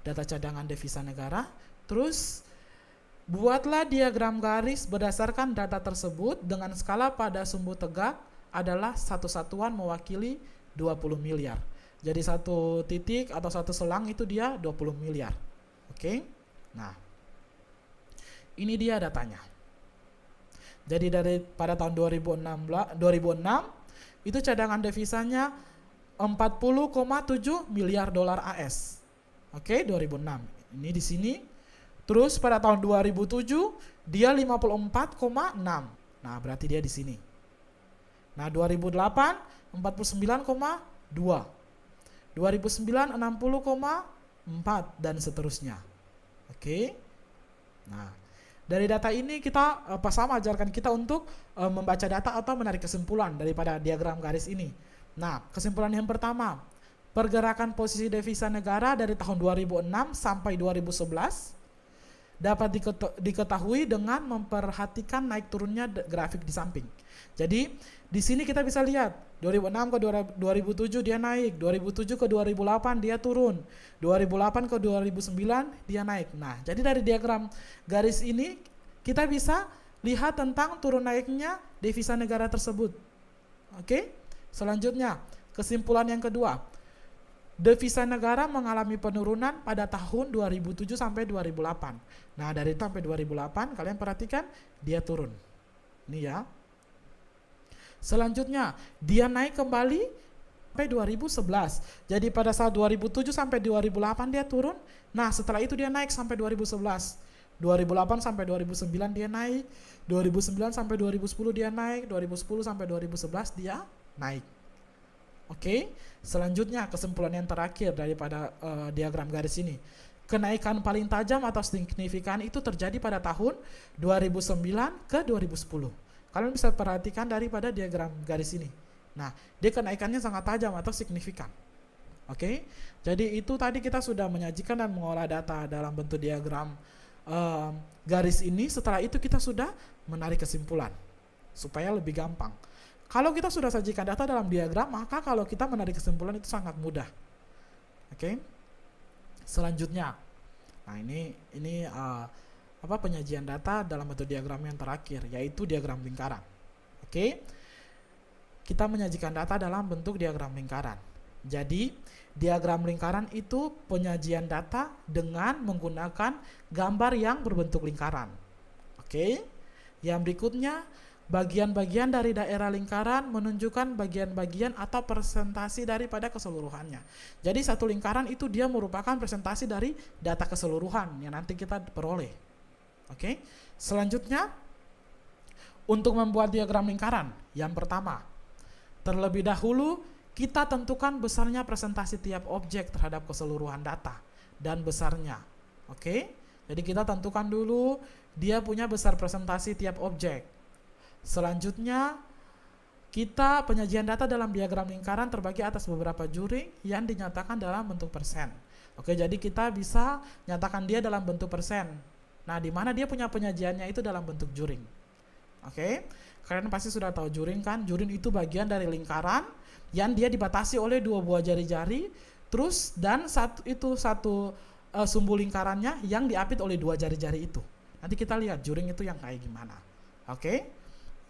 data cadangan devisa negara. Terus buatlah diagram garis berdasarkan data tersebut dengan skala pada sumbu tegak adalah satu satuan mewakili 20 miliar. Jadi satu titik atau satu selang itu dia 20 miliar. Oke. Nah, ini dia datanya. Jadi dari pada tahun 2006 itu cadangan devisanya 40,7 miliar dolar AS. Oke, 2006. Ini di sini. Terus pada tahun 2007 dia 54,6. Nah, berarti dia di sini. Nah, 2008 49,2. 2009 60,4 dan seterusnya. Oke. Nah, dari data ini kita Pasam ajarkan kita untuk membaca data atau menarik kesimpulan daripada diagram garis ini. Nah, kesimpulan yang pertama, pergerakan posisi devisa negara dari tahun 2006 sampai 2011 dapat diketahui dengan memperhatikan naik turunnya grafik di samping. Jadi di sini kita bisa lihat 2006 ke 2007 dia naik, 2007 ke 2008 dia turun, 2008 ke 2009 dia naik. Nah, jadi dari diagram garis ini kita bisa lihat tentang turun naiknya devisa negara tersebut. Oke? Selanjutnya, kesimpulan yang kedua. Devisa negara mengalami penurunan pada tahun 2007 sampai 2008. Nah, dari sampai 2008 kalian perhatikan dia turun. Ini ya. Selanjutnya, dia naik kembali sampai 2011. Jadi pada saat 2007 sampai 2008 dia turun. Nah, setelah itu dia naik sampai 2011. 2008 sampai 2009 dia naik. 2009 sampai 2010 dia naik. 2010 sampai 2011 dia naik. Oke, selanjutnya kesimpulan yang terakhir daripada diagram garis ini. Kenaikan paling tajam atau signifikan itu terjadi pada tahun 2009 ke 2010. Kalian bisa perhatikan daripada diagram garis ini. Nah, dia kenaikannya sangat tajam atau signifikan. Oke, jadi itu tadi kita sudah menyajikan dan mengolah data dalam bentuk diagram garis ini. Setelah itu kita sudah menarik kesimpulan supaya lebih gampang. Kalau kita sudah sajikan data dalam diagram, maka kalau kita menarik kesimpulan itu sangat mudah. Oke. Selanjutnya, nah ini penyajian data dalam bentuk diagram yang terakhir, yaitu diagram lingkaran. Oke. Kita menyajikan data dalam bentuk diagram lingkaran. Jadi, diagram lingkaran itu penyajian data dengan menggunakan gambar yang berbentuk lingkaran. Oke. Yang berikutnya, bagian-bagian dari daerah lingkaran menunjukkan bagian-bagian atau presentasi daripada keseluruhannya. Jadi satu lingkaran itu dia merupakan presentasi dari data keseluruhan yang nanti kita peroleh. Oke. Selanjutnya, untuk membuat diagram lingkaran, yang pertama, terlebih dahulu kita tentukan besarnya presentasi tiap objek terhadap keseluruhan data dan besarnya. Oke. Jadi kita tentukan dulu dia punya besar presentasi tiap objek. Selanjutnya, kita penyajian data dalam diagram lingkaran terbagi atas beberapa juring yang dinyatakan dalam bentuk persen. Oke, jadi kita bisa nyatakan dia dalam bentuk persen. Nah, di mana dia punya penyajiannya itu dalam bentuk juring. Oke, kalian pasti sudah tahu juring kan? Juring itu bagian dari lingkaran yang dia dibatasi oleh dua buah jari-jari, terus dan satu sumbu lingkarannya yang diapit oleh dua jari-jari itu. Nanti kita lihat juring itu yang kayak gimana. Oke.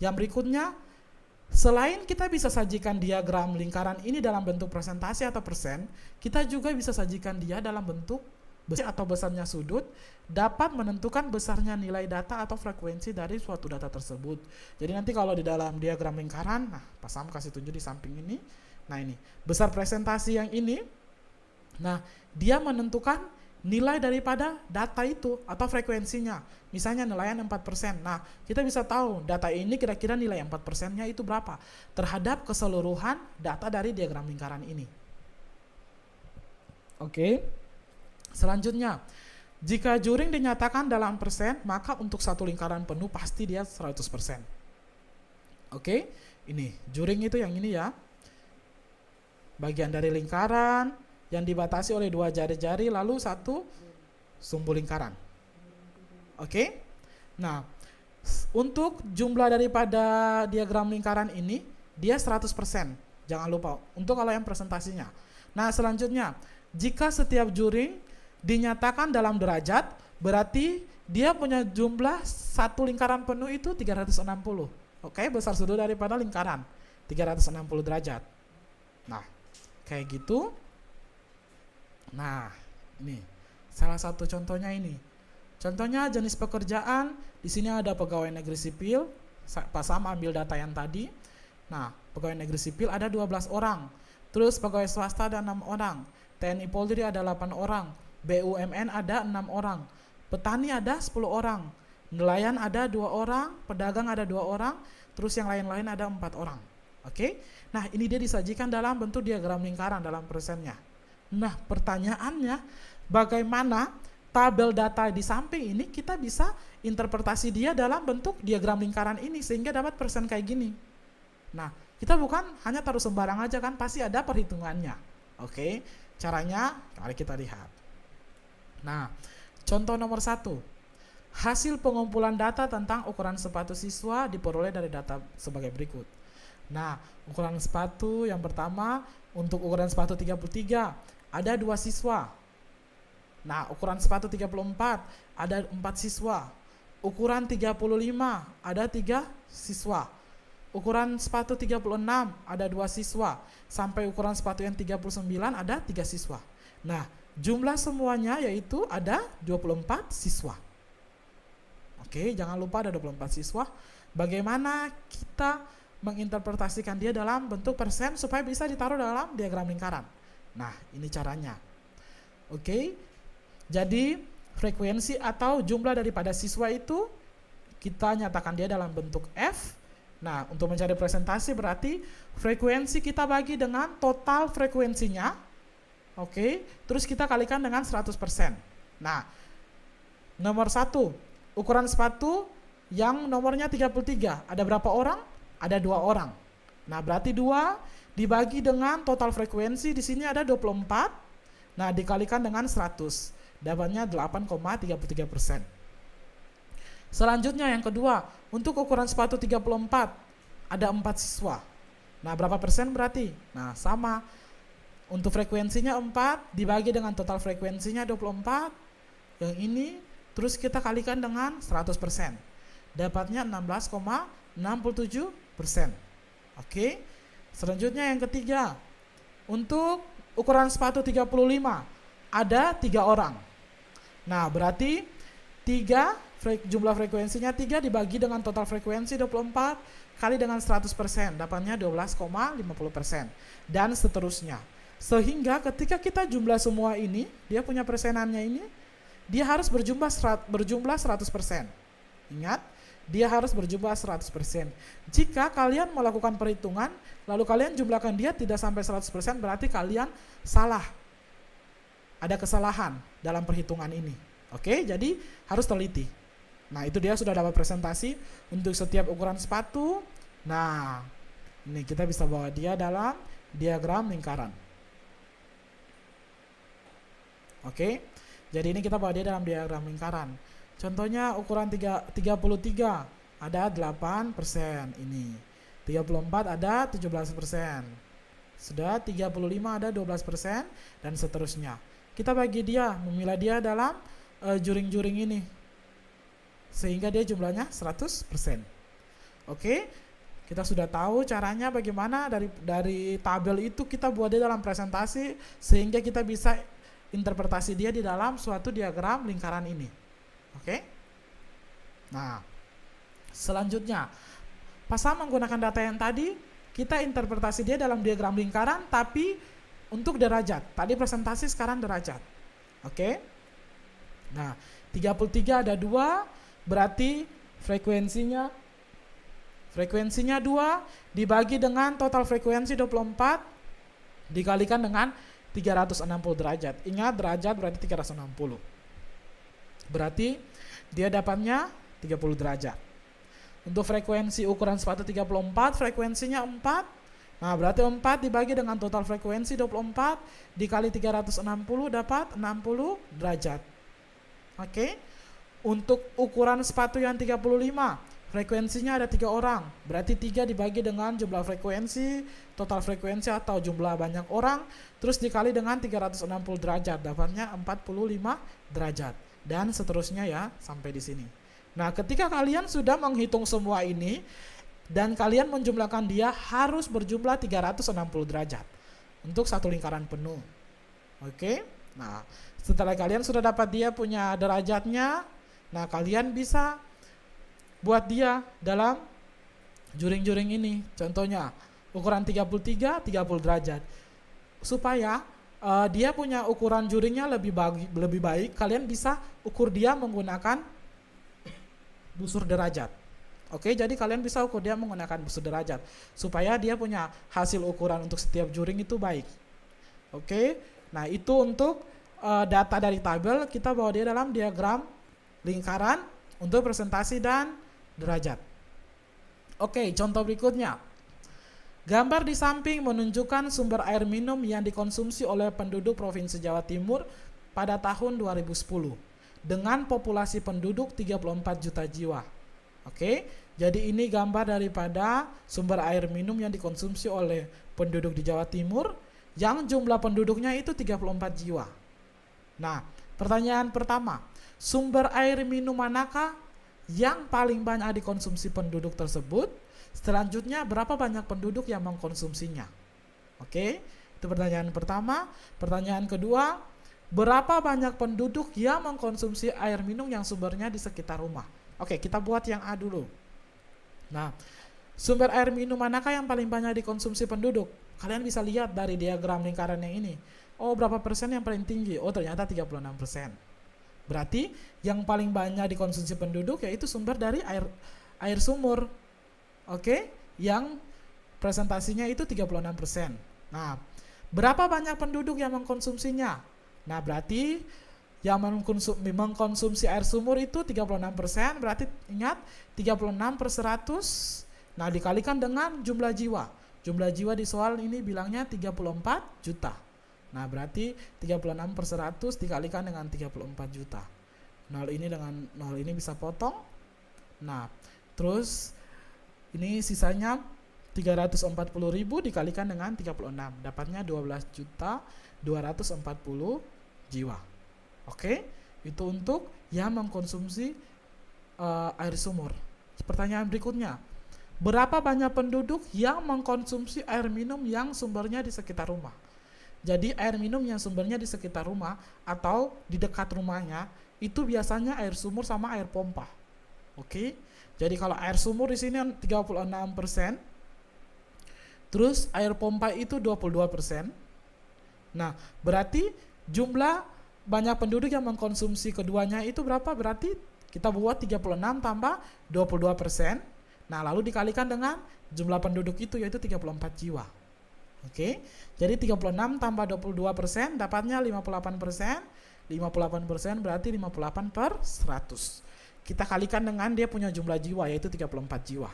Yang berikutnya, selain kita bisa sajikan diagram lingkaran ini dalam bentuk presentasi atau persen, kita juga bisa sajikan dia dalam bentuk besar atau besarnya sudut, dapat menentukan besarnya nilai data atau frekuensi dari suatu data tersebut. Jadi nanti kalau di dalam diagram lingkaran, nah Pak Sam kasih tunjuk di samping ini, nah ini, besar presentasi yang ini, nah dia menentukan nilai daripada data itu atau frekuensinya. Misalnya nilaian 4%. Nah, kita bisa tahu data ini kira-kira nilai 4%-nya itu berapa terhadap keseluruhan data dari diagram lingkaran ini. Oke. Selanjutnya, jika juring dinyatakan dalam persen, maka untuk satu lingkaran penuh pasti dia 100%. Oke. Ini, juring itu yang ini ya. Bagian dari lingkaran yang dibatasi oleh dua jari-jari lalu satu sumbu lingkaran. Oke. Nah, untuk jumlah daripada diagram lingkaran ini dia 100%. Jangan lupa untuk kalau yang presentasinya. Nah, selanjutnya, jika setiap juring dinyatakan dalam derajat, berarti dia punya jumlah satu lingkaran penuh itu 360. Oke, besar sudut daripada lingkaran 360 derajat. Nah, kayak gitu. Nah, ini salah satu contohnya ini. Contohnya jenis pekerjaan, di sini ada pegawai negeri sipil, Pak Sam ambil data yang tadi. Nah, pegawai negeri sipil ada 12 orang. Terus pegawai swasta ada 6 orang. TNI Polri ada 8 orang. BUMN ada 6 orang. Petani ada 10 orang. Nelayan ada 2 orang, pedagang ada 2 orang, terus yang lain-lain ada 4 orang. Oke? Nah, ini dia disajikan dalam bentuk diagram lingkaran dalam persennya. Nah, pertanyaannya, bagaimana tabel data di samping ini kita bisa interpretasi dia dalam bentuk diagram lingkaran ini sehingga dapat persen kayak gini. Nah, kita bukan hanya taruh sembarang aja kan, pasti ada perhitungannya. Oke, caranya mari kita lihat. Nah, contoh nomor 1. Hasil pengumpulan data tentang ukuran sepatu siswa diperoleh dari data sebagai berikut. Nah, ukuran sepatu yang pertama, untuk ukuran sepatu 33 ada 2 siswa. Nah, ukuran sepatu 34 ada 4 siswa. ukuran 35 ada 3 siswa. Ukuran sepatu 36 ada 2 siswa. Sampai ukuran sepatu yang 39 ada 3 siswa. Nah, jumlah semuanya yaitu ada 24 siswa. Oke, jangan lupa ada 24 siswa. Bagaimana kita menginterpretasikan dia dalam bentuk persen supaya bisa ditaruh dalam diagram lingkaran? Nah, ini caranya. Oke, jadi frekuensi atau jumlah daripada siswa itu kita nyatakan dia dalam bentuk F. Nah, untuk mencari presentasi berarti frekuensi kita bagi dengan total frekuensinya. Oke, terus kita kalikan dengan 100%. Nah, nomor 1, ukuran sepatu yang nomornya 33. Ada berapa orang? Ada 2 orang. Nah, berarti 2 dibagi dengan total frekuensi di sini ada 24. Nah, dikalikan dengan 100. Dapatnya 8,33%. Selanjutnya yang kedua, untuk ukuran sepatu 34 ada 4 siswa. Nah, berapa persen berarti? Nah, sama. Untuk frekuensinya 4 dibagi dengan total frekuensinya 24. Yang ini terus kita kalikan dengan 100%. Dapatnya 16,67%. Oke. Selanjutnya yang ketiga, untuk ukuran sepatu 35 ada 3 orang. Nah, berarti 3 jumlah frekuensinya 3 dibagi dengan total frekuensi 24 kali dengan 100%, dapatnya 12,50%, dan seterusnya. Sehingga ketika kita jumlah semua ini, dia punya persenannya ini, dia harus berjumlah 100%. Ingat, dia harus berjumlah 100%. Jika kalian melakukan perhitungan, lalu kalian jumlahkan dia tidak sampai 100%, berarti kalian salah. Ada kesalahan dalam perhitungan ini. Oke, jadi harus teliti. Nah, itu dia sudah dapat presentasi untuk setiap ukuran sepatu. Nah, ini kita bisa bawa dia dalam diagram lingkaran. Oke, jadi ini kita bawa dia dalam diagram lingkaran. Contohnya ukuran 33 ada 8% ini. 34 ada 17%. Sudah 35 ada 12% dan seterusnya. Kita bagi dia, memilah dia dalam juring-juring ini. Sehingga dia jumlahnya 100%. Oke, kita sudah tahu caranya bagaimana dari tabel itu kita buat dia dalam presentasi sehingga kita bisa interpretasi dia di dalam suatu diagram lingkaran ini. Oke. Nah, selanjutnya pasal menggunakan data yang tadi kita interpretasi dia dalam diagram lingkaran tapi untuk derajat. Tadi presentasi, sekarang derajat. Oke. Nah, 33 ada 2, berarti frekuensinya 2 dibagi dengan total frekuensi 24 dikalikan dengan 360 derajat. Ingat, derajat berarti 360. Berarti dia dapatnya 30 derajat. Untuk frekuensi ukuran sepatu 34, frekuensinya 4. Nah, berarti 4 dibagi dengan total frekuensi 24 dikali 360 dapat 60 derajat. Oke. Untuk ukuran sepatu yang 35, frekuensinya ada 3 orang. Berarti 3 dibagi dengan jumlah frekuensi, total frekuensi atau jumlah banyak orang, terus dikali dengan 360 derajat, dapatnya 45 derajat. Dan seterusnya ya, sampai di sini. Nah, ketika kalian sudah menghitung semua ini, dan kalian menjumlahkan dia harus berjumlah 360 derajat untuk satu lingkaran penuh. Oke. Nah, setelah kalian sudah dapat dia punya derajatnya, nah kalian bisa buat dia dalam juring-juring ini. Contohnya ukuran 33 30 derajat. Supaya dia punya ukuran juringnya lebih baik, kalian bisa ukur dia menggunakan busur derajat. Oke, jadi kalian bisa ukur dia menggunakan busur derajat supaya dia punya hasil ukuran untuk setiap juring itu baik. Oke, nah itu untuk data dari tabel, kita bawa dia dalam diagram lingkaran untuk presentasi dan derajat. Oke, contoh berikutnya. Gambar di samping menunjukkan sumber air minum yang dikonsumsi oleh penduduk Provinsi Jawa Timur pada tahun 2010 dengan populasi penduduk 34 juta jiwa. Oke, jadi ini gambar daripada sumber air minum yang dikonsumsi oleh penduduk di Jawa Timur yang jumlah penduduknya itu 34 jiwa. Nah, pertanyaan pertama, sumber air minum manakah yang paling banyak dikonsumsi penduduk tersebut. Selanjutnya, berapa banyak penduduk yang mengkonsumsinya. Oke, itu pertanyaan pertama. Pertanyaan kedua, berapa banyak penduduk yang mengkonsumsi air minum yang sumbernya di sekitar rumah. Oke, kita buat yang A dulu. Nah, sumber air minum manakah yang paling banyak dikonsumsi penduduk? Kalian bisa lihat dari diagram lingkaran yang ini. Oh, berapa persen yang paling tinggi? Oh, ternyata 36%. Berarti yang paling banyak dikonsumsi penduduk yaitu sumber dari air sumur. Oke, yang presentasinya itu 36%. Nah, berapa banyak penduduk yang mengkonsumsinya? Nah, berarti yang mengkonsumsi air sumur itu 36%, berarti ingat 36 per 100. Nah, dikalikan dengan jumlah jiwa. Jumlah jiwa di soal ini bilangnya 34 juta. Nah, berarti 36 per 100 dikalikan dengan 34 juta. 0 ini dengan 0 ini bisa potong. Nah, terus ini sisanya 340.000 dikalikan dengan 36. Dapatnya 12 juta 240 jiwa. Oke, itu untuk yang mengkonsumsi air sumur. Pertanyaan berikutnya, berapa banyak penduduk yang mengkonsumsi air minum yang sumbernya di sekitar rumah? Jadi air minum yang sumbernya di sekitar rumah atau di dekat rumahnya itu biasanya air sumur sama air pompa. Oke, jadi kalau air sumur di sini 36%, terus air pompa itu 22%. Nah, berarti jumlah banyak penduduk yang mengkonsumsi keduanya itu berapa? Berarti kita buat 36 tambah 22%. Nah, lalu dikalikan dengan jumlah penduduk itu yaitu 34 jiwa. Oke, jadi 36 tambah 22% dapatnya 58%. 58% berarti 58 per 100. Kita kalikan dengan dia punya jumlah jiwa yaitu 34 jiwa.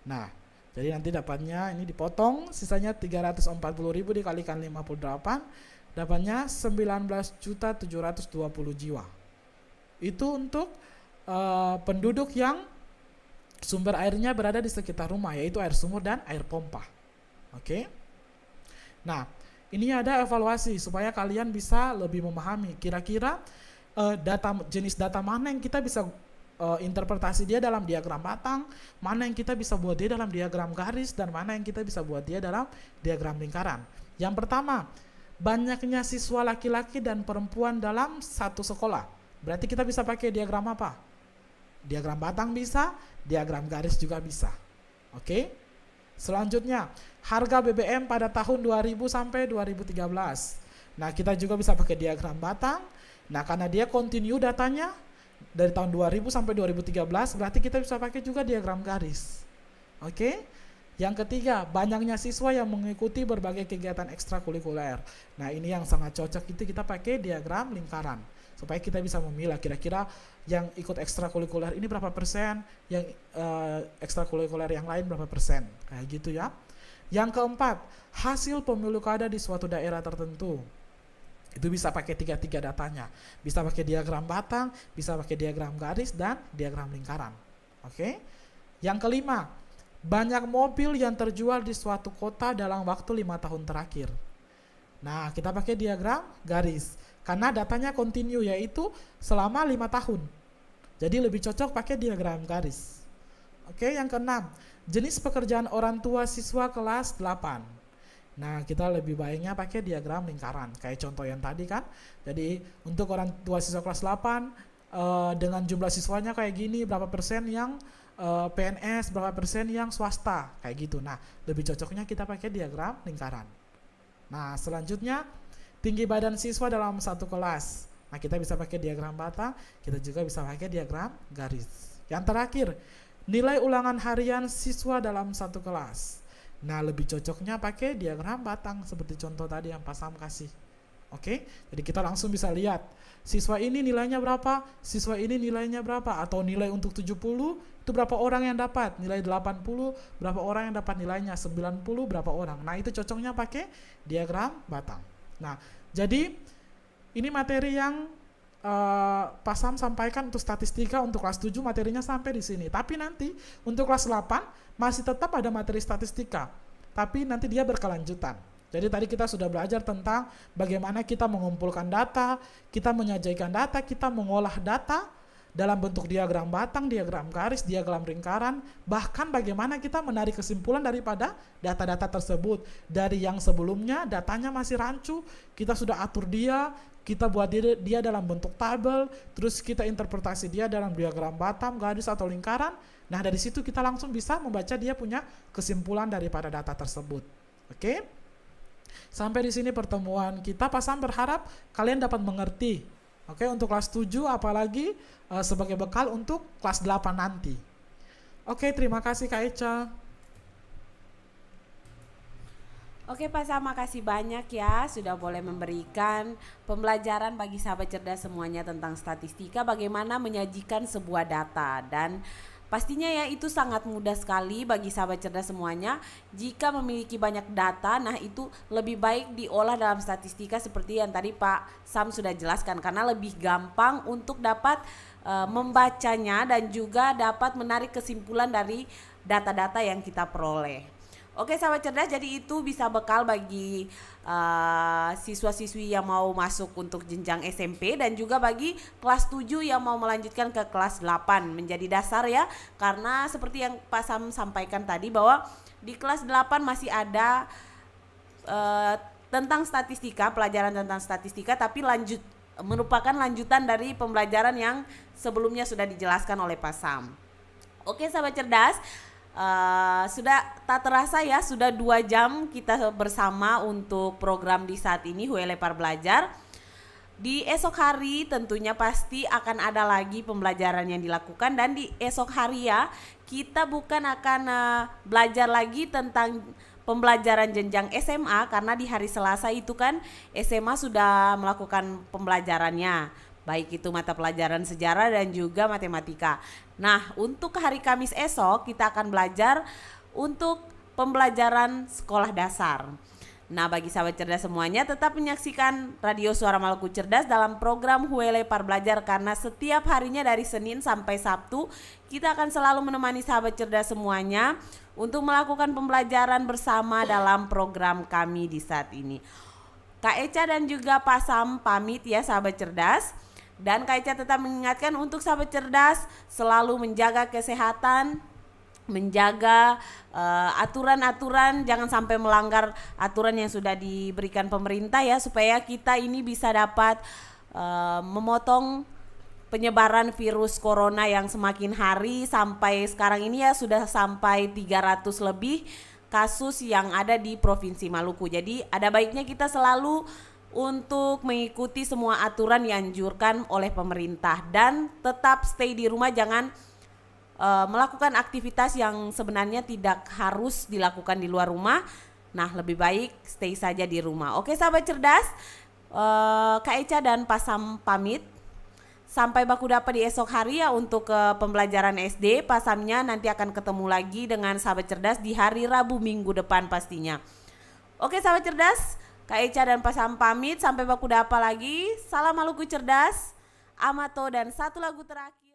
Nah, jadi nanti dapatnya ini dipotong, sisanya 340.000 dikalikan 58, dapatnya 19.720 jiwa. Itu untuk penduduk yang sumber airnya berada di sekitar rumah, yaitu air sumur dan air pompa. Oke. Nah, ini ada evaluasi supaya kalian bisa lebih memahami kira-kira jenis data mana yang kita bisa interpretasi dia dalam diagram batang, mana yang kita bisa buat dia dalam diagram garis, dan mana yang kita bisa buat dia dalam diagram lingkaran. Yang pertama, banyaknya siswa laki-laki dan perempuan dalam satu sekolah. Berarti kita bisa pakai diagram apa? Diagram batang bisa, diagram garis juga bisa. Oke. Selanjutnya, harga BBM pada tahun 2000 sampai 2013. Nah, kita juga bisa pakai diagram batang. Nah, karena dia continue datanya dari tahun 2000 sampai 2013, berarti kita bisa pakai juga diagram garis. Oke. Yang ketiga, banyaknya siswa yang mengikuti berbagai kegiatan ekstrakurikuler. Nah, ini yang sangat cocok, itu kita pakai diagram lingkaran supaya kita bisa memilah kira-kira yang ikut ekstrakurikuler ini berapa persen, yang ekstrakurikuler yang lain berapa persen, kayak gitu ya. Yang keempat, hasil pemilu kada di suatu daerah tertentu. Itu bisa pakai tiga datanya, bisa pakai diagram batang, bisa pakai diagram garis, dan diagram lingkaran. Oke. Yang kelima, banyak mobil yang terjual di suatu kota dalam waktu 5 tahun terakhir. Nah, kita pakai diagram garis karena datanya continue, yaitu selama 5 tahun. Jadi lebih cocok pakai diagram garis. Oke, yang keenam, jenis pekerjaan orang tua siswa kelas 8. Nah, kita lebih baiknya pakai diagram lingkaran kayak contoh yang tadi kan. Jadi untuk orang tua siswa kelas 8 dengan jumlah siswanya kayak gini, berapa persen yang PNS, berapa persen yang swasta, kayak gitu. Nah, lebih cocoknya kita pakai diagram lingkaran. Nah, selanjutnya tinggi badan siswa dalam satu kelas. Nah, kita bisa pakai diagram batang, kita juga bisa pakai diagram garis. Yang terakhir, nilai ulangan harian siswa dalam satu kelas. Nah, lebih cocoknya pakai diagram batang seperti contoh tadi yang Pak Sam kasih. Oke, jadi kita langsung bisa lihat siswa ini nilainya berapa, siswa ini nilainya berapa, atau nilai untuk 70 itu berapa orang yang dapat, nilai 80 berapa orang yang dapat nilainya, 90 berapa orang. Nah, itu cocoknya pakai diagram batang. Nah, jadi ini materi yang Pak Sam sampaikan untuk statistika untuk kelas 7, materinya sampai di sini. Tapi nanti untuk kelas 8 masih tetap ada materi statistika, tapi nanti dia berkelanjutan. Jadi tadi kita sudah belajar tentang bagaimana kita mengumpulkan data, kita menyajikan data, kita mengolah data, dalam bentuk diagram batang, diagram garis, diagram lingkaran, bahkan bagaimana kita menarik kesimpulan daripada data-data tersebut. Dari yang sebelumnya datanya masih rancu, kita sudah atur dia, kita buat dia dalam bentuk tabel, terus kita interpretasi dia dalam diagram batang, garis atau lingkaran. Nah, dari situ kita langsung bisa membaca dia punya kesimpulan daripada data tersebut. Oke? Sampai di sini pertemuan kita. Pak Sam berharap kalian dapat mengerti. Oke, untuk kelas 7 apalagi sebagai bekal untuk kelas 8 nanti. Oke, terima kasih Kak Eca. Oke Pak Sam, makasih banyak ya sudah boleh memberikan pembelajaran bagi sahabat cerdas semuanya tentang statistika, bagaimana menyajikan sebuah data. Dan pastinya ya itu sangat mudah sekali bagi sahabat cerdas semuanya. Jika memiliki banyak data, nah itu lebih baik diolah dalam statistika seperti yang tadi Pak Sam sudah jelaskan, karena lebih gampang untuk dapat membacanya dan juga dapat menarik kesimpulan dari data-data yang kita peroleh. Oke sahabat cerdas, jadi itu bisa bekal bagi siswa-siswi yang mau masuk untuk jenjang SMP dan juga bagi kelas 7 yang mau melanjutkan ke kelas 8 menjadi dasar ya. Karena seperti yang Pak Sam sampaikan tadi bahwa di kelas 8 masih ada tentang statistika, pelajaran tentang statistika, tapi merupakan lanjutan dari pembelajaran yang sebelumnya sudah dijelaskan oleh Pak Sam. Oke sahabat cerdas, sudah tak terasa ya, sudah 2 jam kita bersama untuk program di saat ini Huele Par Belajar. Di esok hari tentunya pasti akan ada lagi pembelajaran yang dilakukan, dan di esok hari ya kita bukan akan belajar lagi tentang pembelajaran jenjang SMA, karena di hari Selasa itu kan SMA sudah melakukan pembelajarannya, baik itu mata pelajaran sejarah dan juga matematika. Nah, untuk hari Kamis esok kita akan belajar untuk pembelajaran sekolah dasar. Nah, bagi sahabat cerdas semuanya tetap menyaksikan Radio Suara Maluku Cerdas dalam program Huele Par Belajar, karena setiap harinya dari Senin sampai Sabtu kita akan selalu menemani sahabat cerdas semuanya untuk melakukan pembelajaran bersama dalam program kami di saat ini. Kak Eca dan juga Pak Sam pamit ya sahabat cerdas. Dan Kak Eca tetap mengingatkan untuk sahabat cerdas selalu menjaga kesehatan, menjaga aturan-aturan, jangan sampai melanggar aturan yang sudah diberikan pemerintah ya, supaya kita ini bisa dapat memotong penyebaran virus corona yang semakin hari sampai sekarang ini ya sudah sampai 300 lebih kasus yang ada di Provinsi Maluku. Jadi ada baiknya kita selalu untuk mengikuti semua aturan yang dianjurkan oleh pemerintah dan tetap stay di rumah, jangan melakukan aktivitas yang sebenarnya tidak harus dilakukan di luar rumah. Nah, lebih baik stay saja di rumah. Oke sahabat cerdas, Kak Eca dan Pak Sam pamit. Sampai baku dapat di esok hari ya untuk pembelajaran SD. Pak Samnya nanti akan ketemu lagi dengan sahabat cerdas di hari Rabu minggu depan pastinya. Oke sahabat cerdas, Kak Eca dan Pak Sam pamit, sampai baku dapat lagi. Salam Maluku Cerdas, Amato, dan satu lagu terakhir.